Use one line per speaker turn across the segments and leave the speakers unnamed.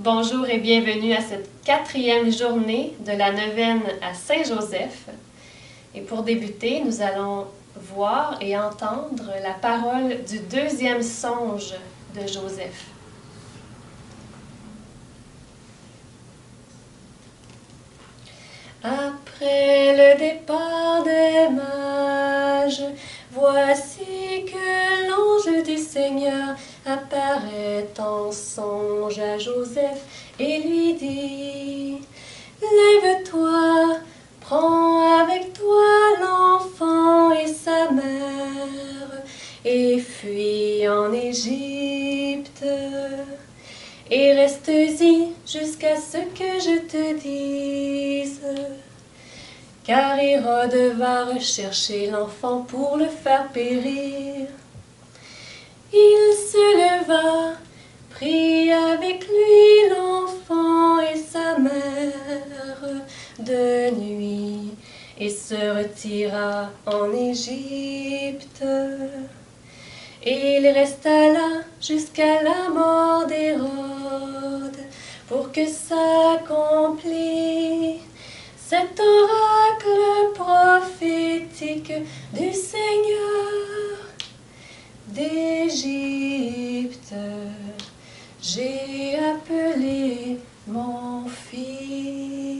Bonjour et bienvenue à cette 4e journée de la neuvaine à Saint-Joseph. Et pour débuter, nous allons voir et entendre la parole du 2e songe de Joseph. Après le départ des mages, voici que l'ange du Seigneur apparaît en songe à Joseph et lui dit: Lève-toi, prends avec toi l'enfant et sa mère, et fuis en Égypte, et reste-y jusqu'à ce que je te dise. Car Hérode va rechercher l'enfant pour le faire périr. Il se leva, prit avec lui l'enfant et sa mère de nuit, et se retira en Égypte. Et il resta là jusqu'à la mort d'Hérode, pour que s'accomplisse cet oracle prophétique du Seigneur d'Égypte. J'ai appelé mon fils.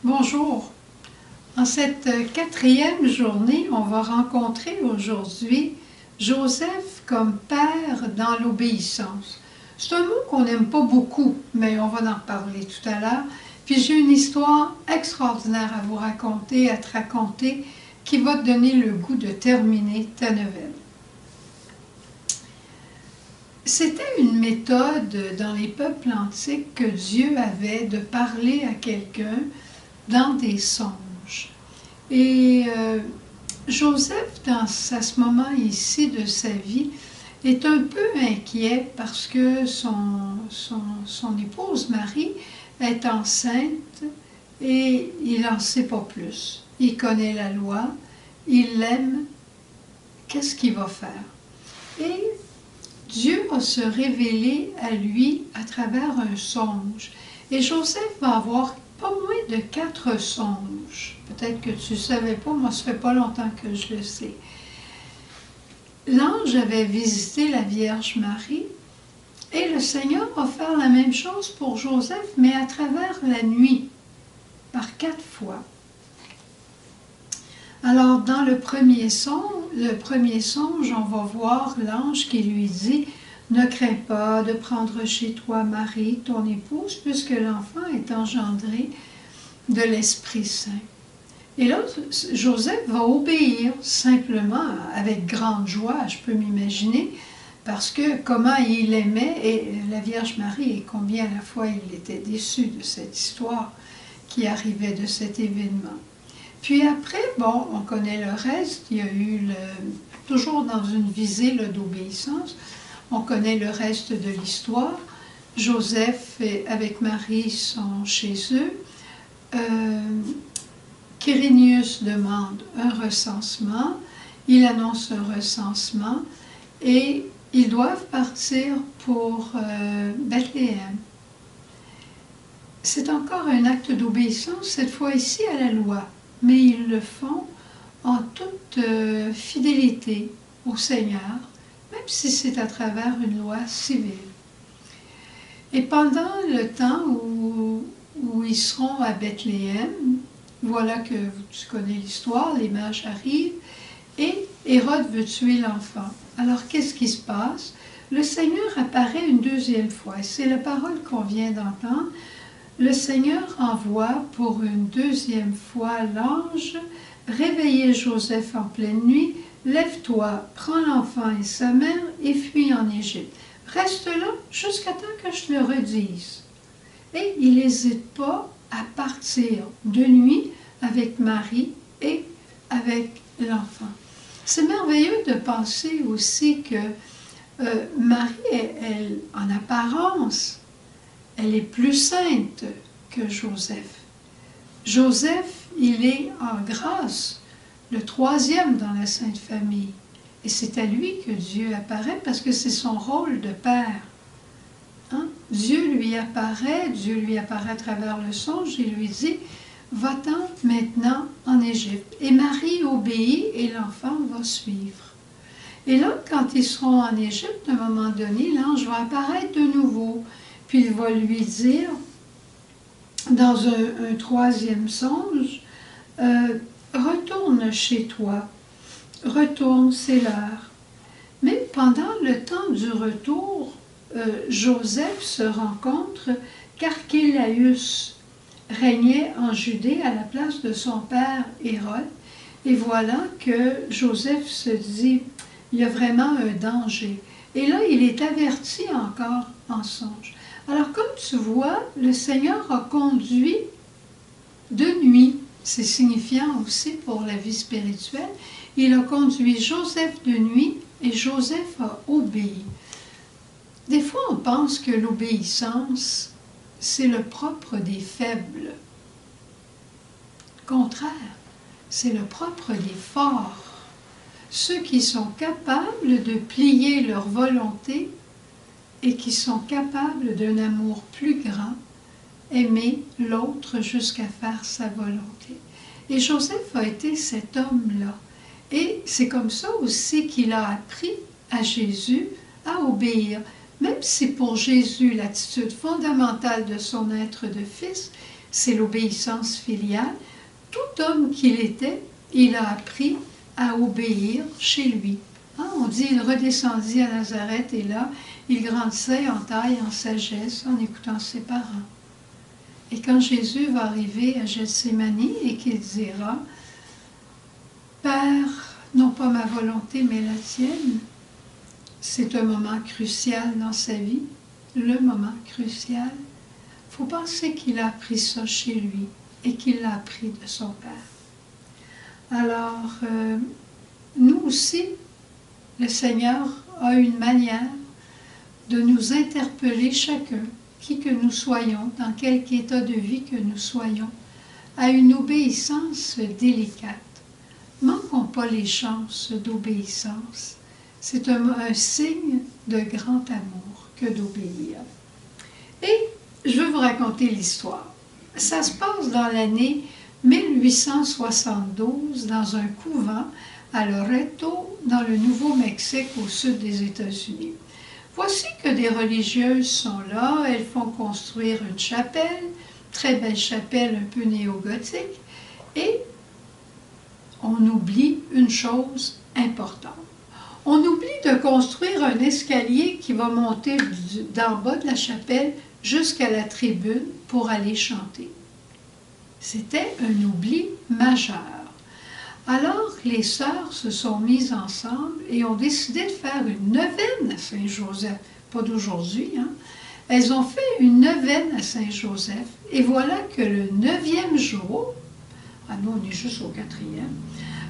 Bonjour. En cette 4e journée, on va rencontrer aujourd'hui Joseph comme père dans l'obéissance. C'est un mot qu'on n'aime pas beaucoup, mais on va en reparler tout à l'heure. Puis j'ai une histoire extraordinaire à vous raconter, à te raconter, qui va te donner le goût de terminer ta neuvaine. C'était une méthode dans les peuples antiques que Dieu avait de parler à quelqu'un dans des songes. Et Joseph, dans ce moment ici de sa vie, est un peu inquiet parce que son épouse Marie est enceinte et il n'en sait pas plus. Il connaît la loi, il l'aime, qu'est-ce qu'il va faire? Et Dieu va se révéler à lui à travers un songe. Et Joseph va avoir pas moins de 4 songes. Peut-être que tu ne savais pas, moi ça fait pas longtemps que je le sais. L'ange avait visité la Vierge Marie et le Seigneur va faire la même chose pour Joseph, mais à travers la nuit, par 4 fois. Alors, dans le premier songe, on va voir l'ange qui lui dit: ne crains pas de prendre chez toi Marie, ton épouse, puisque l'enfant est engendré de l'Esprit Saint. Et là, Joseph va obéir simplement, avec grande joie, je peux m'imaginer, parce que comment il aimait et la Vierge Marie et combien à la fois il était déçu de cette histoire qui arrivait de cet événement. Puis après, bon, on connaît le reste, il y a eu, toujours dans une visée d'obéissance, on connaît le reste de l'histoire. Joseph avec Marie sont chez eux. Quirinius demande un recensement, il annonce un recensement et ils doivent partir pour Bethléem. C'est encore un acte d'obéissance, cette fois ici à la loi, mais ils le font en toute fidélité au Seigneur, même si c'est à travers une loi civile. Et pendant le temps où ils seront à Bethléem, voilà que tu connais l'histoire, les mages arrivent et Hérode veut tuer l'enfant. Alors qu'est-ce qui se passe? Le Seigneur apparaît une 2e fois, et c'est la parole qu'on vient d'entendre. Le Seigneur envoie pour une 2e fois l'ange réveiller Joseph en pleine nuit. Lève-toi, prends l'enfant et sa mère et fuis en Égypte. Reste là jusqu'à temps que je te le redise. Et il n'hésite pas à partir de nuit avec Marie et avec l'enfant. C'est merveilleux de penser aussi que Marie, elle, en apparence, elle est plus sainte que Joseph. Joseph, il est en grâce, le 3e dans la Sainte Famille. Et c'est à lui que Dieu apparaît parce que c'est son rôle de père. Hein? Dieu lui apparaît à travers le songe et lui dit « Va-t'en maintenant en Égypte. » Et Marie obéit et l'enfant va suivre. Et là, quand ils seront en Égypte, à un moment donné, l'ange va apparaître de nouveau. Puis il va lui dire, dans un troisième songe, retourne chez toi, retourne, c'est l'heure. Mais pendant le temps du retour, Joseph se rencontre qu'Archélaüs régnait en Judée à la place de son père Hérode. Et voilà que Joseph se dit, il y a vraiment un danger. Et là, il est averti encore en songe. Alors, comme tu vois, le Seigneur a conduit de nuit, c'est signifiant aussi pour la vie spirituelle, il a conduit Joseph de nuit et Joseph a obéi. Des fois, on pense que l'obéissance, c'est le propre des faibles. Au contraire, c'est le propre des forts. Ceux qui sont capables de plier leur volonté et qui sont capables d'un amour plus grand, aimer l'autre jusqu'à faire sa volonté. Et Joseph a été cet homme-là. Et c'est comme ça aussi qu'il a appris à Jésus à obéir. Même si pour Jésus, l'attitude fondamentale de son être de fils, c'est l'obéissance filiale, tout homme qu'il était, il a appris à obéir chez lui. Hein, on dit il redescendit à Nazareth et là, il grandissait en taille, en sagesse, en écoutant ses parents. Et quand Jésus va arriver à Gethsémani et qu'il dira « Père, non pas ma volonté, mais la tienne », c'est un moment crucial dans sa vie, le moment crucial. Il faut penser qu'il a appris ça chez lui et qu'il l'a appris de son Père. Alors, nous aussi, le Seigneur a une manière de nous interpeller chacun, qui que nous soyons, dans quelque état de vie que nous soyons, à une obéissance délicate. Manquons pas les chances d'obéissance. C'est un signe de grand amour que d'obéir. Et je veux vous raconter l'histoire. Ça se passe dans l'année 1872 dans un couvent à Loreto, dans le Nouveau-Mexique, au sud des États-Unis. Voici que des religieuses sont là, elles font construire une chapelle, très belle chapelle un peu néo-gothique, et on oublie une chose importante. On oublie de construire un escalier qui va monter d'en bas de la chapelle jusqu'à la tribune pour aller chanter. C'était un oubli majeur. Alors, les sœurs se sont mises ensemble et ont décidé de faire une neuvaine à Saint-Joseph. Pas d'aujourd'hui, hein? Elles ont fait une neuvaine à Saint-Joseph. Et voilà que le 9e jour, ah nous on est juste au 4e,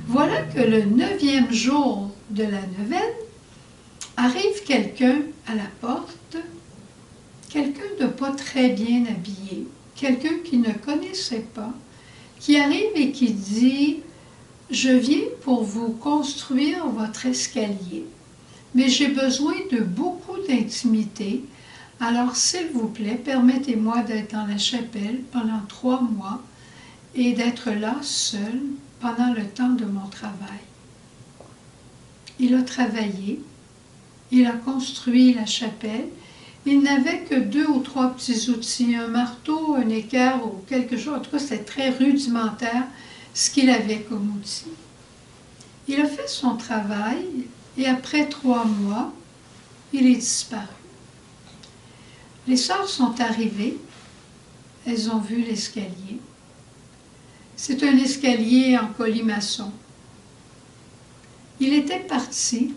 voilà que le 9e jour de la neuvaine, arrive quelqu'un à la porte, quelqu'un de pas très bien habillé, quelqu'un qui ne connaissait pas, qui arrive et qui dit « Je viens pour vous construire votre escalier, mais j'ai besoin de beaucoup d'intimité, alors s'il vous plaît, permettez-moi d'être dans la chapelle pendant 3 mois et d'être là seul pendant le temps de mon travail. » Il a travaillé, il a construit la chapelle. Il n'avait que 2 ou 3 petits outils, un marteau, un équerre ou quelque chose. En tout cas, c'était très rudimentaire ce qu'il avait comme outil. Il a fait son travail et après 3 mois, il est disparu. Les sœurs sont arrivées, elles ont vu l'escalier. C'est un escalier en colimaçon. Il était parti,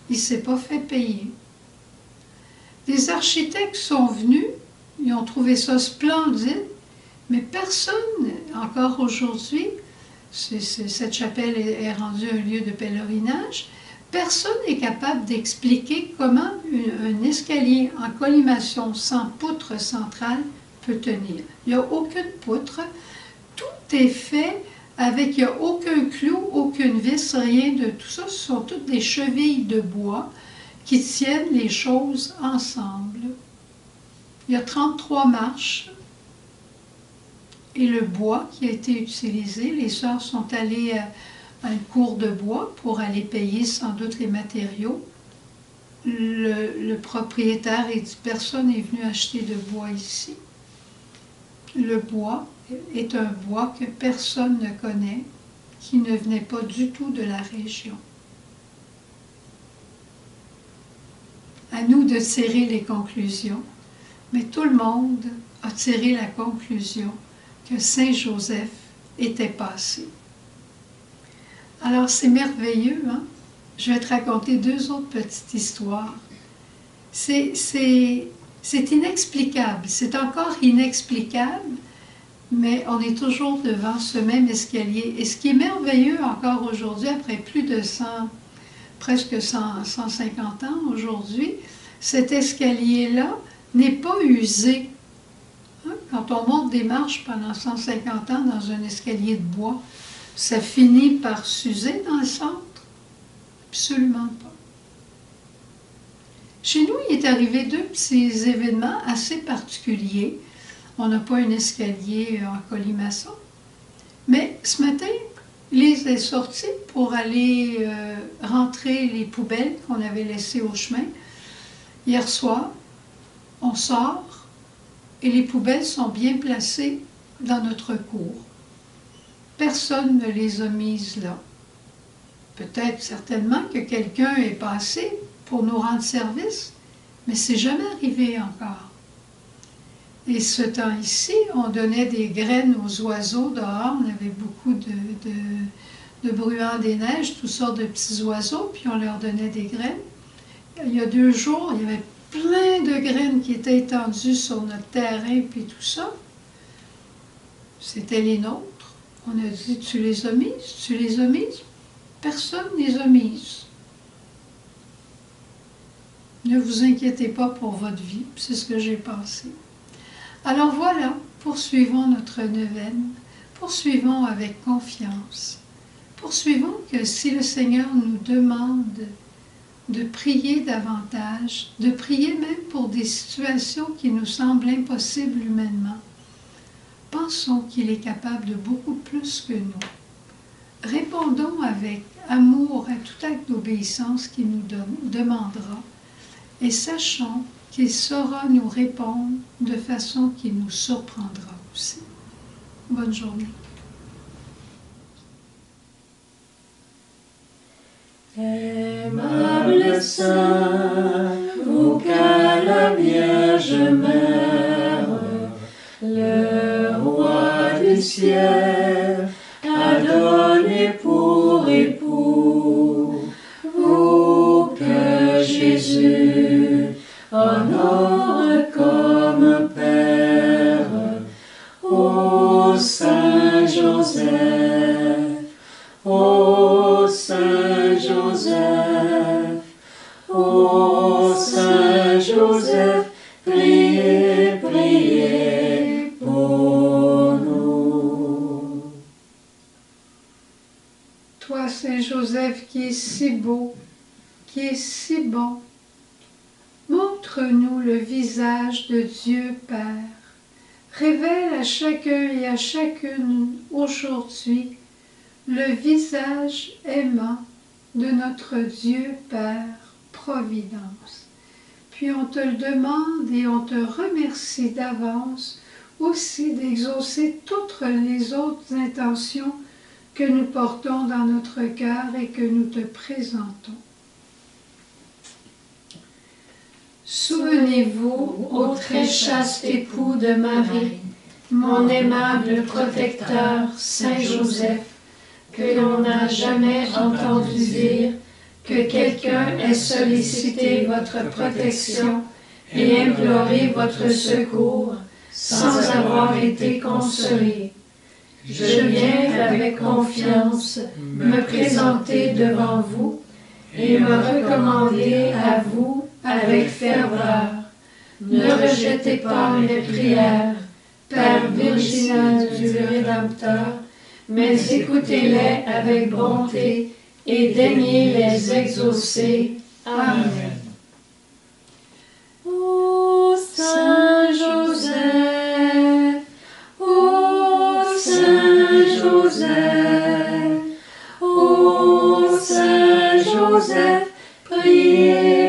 il ne s'est pas fait payer. Des architectes sont venus, ils ont trouvé ça splendide, mais personne, encore aujourd'hui, cette chapelle est rendue un lieu de pèlerinage, personne n'est capable d'expliquer comment un escalier en colimaçon sans poutre centrale peut tenir. Il n'y a aucune poutre, tout est fait avec il n'y a aucun clou, aucune vis, rien de tout ça. Ce sont toutes des chevilles de bois qui tiennent les choses ensemble. Il y a 33 marches et le bois qui a été utilisé. Les sœurs sont allées à une cour de bois pour aller payer sans doute les matériaux. Le propriétaire a dit personne n'est venu acheter de bois ici. Le bois est un bois que personne ne connaît, qui ne venait pas du tout de la région. À nous de tirer les conclusions, mais tout le monde a tiré la conclusion que Saint Joseph était passé. Alors c'est merveilleux, hein? Je vais te raconter 2 autres petites histoires. C'est inexplicable, c'est encore inexplicable, mais on est toujours devant ce même escalier. Et ce qui est merveilleux encore aujourd'hui, après plus de 100, presque 150 ans aujourd'hui, cet escalier-là n'est pas usé. Hein? Quand on monte des marches pendant 150 ans dans un escalier de bois, ça finit par s'user dans le centre? Absolument pas. Chez nous, il est arrivé 2 petits événements assez particuliers. On n'a pas un escalier en colimaçon. Mais ce matin, Lise est sortie pour aller rentrer les poubelles qu'on avait laissées au chemin. Hier soir, on sort et les poubelles sont bien placées dans notre cour. Personne ne les a mises là. Peut-être certainement que quelqu'un est passé pour nous rendre service, mais c'est jamais arrivé encore. Et ce temps-ci, on donnait des graines aux oiseaux dehors, on avait beaucoup de bruants des neiges, toutes sortes de petits oiseaux, puis on leur donnait des graines. Il y a 2 jours, il y avait plein de graines qui étaient étendues sur notre terrain, puis tout ça. C'était les nôtres. On a dit, tu les as mises? Tu les as mises? Personne ne les a mises. Ne vous inquiétez pas pour votre vie, c'est ce que j'ai pensé. Alors voilà, poursuivons notre neuvaine, poursuivons avec confiance, poursuivons que si le Seigneur nous demande de prier davantage, de prier même pour des situations qui nous semblent impossibles humainement, pensons qu'il est capable de beaucoup plus que nous. Répondons avec amour à tout acte d'obéissance qu'il nous demandera et sachons qu'il saura nous répondre de façon qui nous surprendra aussi. Bonne journée.
Aimable Saint, vous qu'à la Vierge Mère, le Roi du ciel a donné pour époux, vous que Jésus honore comme Père, ô Saint Joseph, ô Saint Joseph, ô Saint Joseph, priez, priez pour nous.
Toi, Saint Joseph, qui est si beau, qui est si bon, montre-nous le visage de Dieu Père. Révèle à chacun et à chacune aujourd'hui le visage aimant de notre Dieu Père Providence. Puis on te le demande et on te remercie d'avance aussi d'exaucer toutes les autres intentions que nous portons dans notre cœur et que nous te présentons. Souvenez-vous, ô très chaste époux de Marie, mon aimable protecteur, Saint Joseph, que l'on n'a jamais entendu dire que quelqu'un ait sollicité votre protection et imploré votre secours sans avoir été consolé. Je viens avec confiance me présenter devant vous et me recommander à vous avec ferveur. Ne rejetez pas mes prières, Père virginal du Rédempteur, mais écoutez-les avec bonté et daignez les exaucer. Amen.
Ô Saint Joseph, ô Saint Joseph, ô Saint Joseph, priez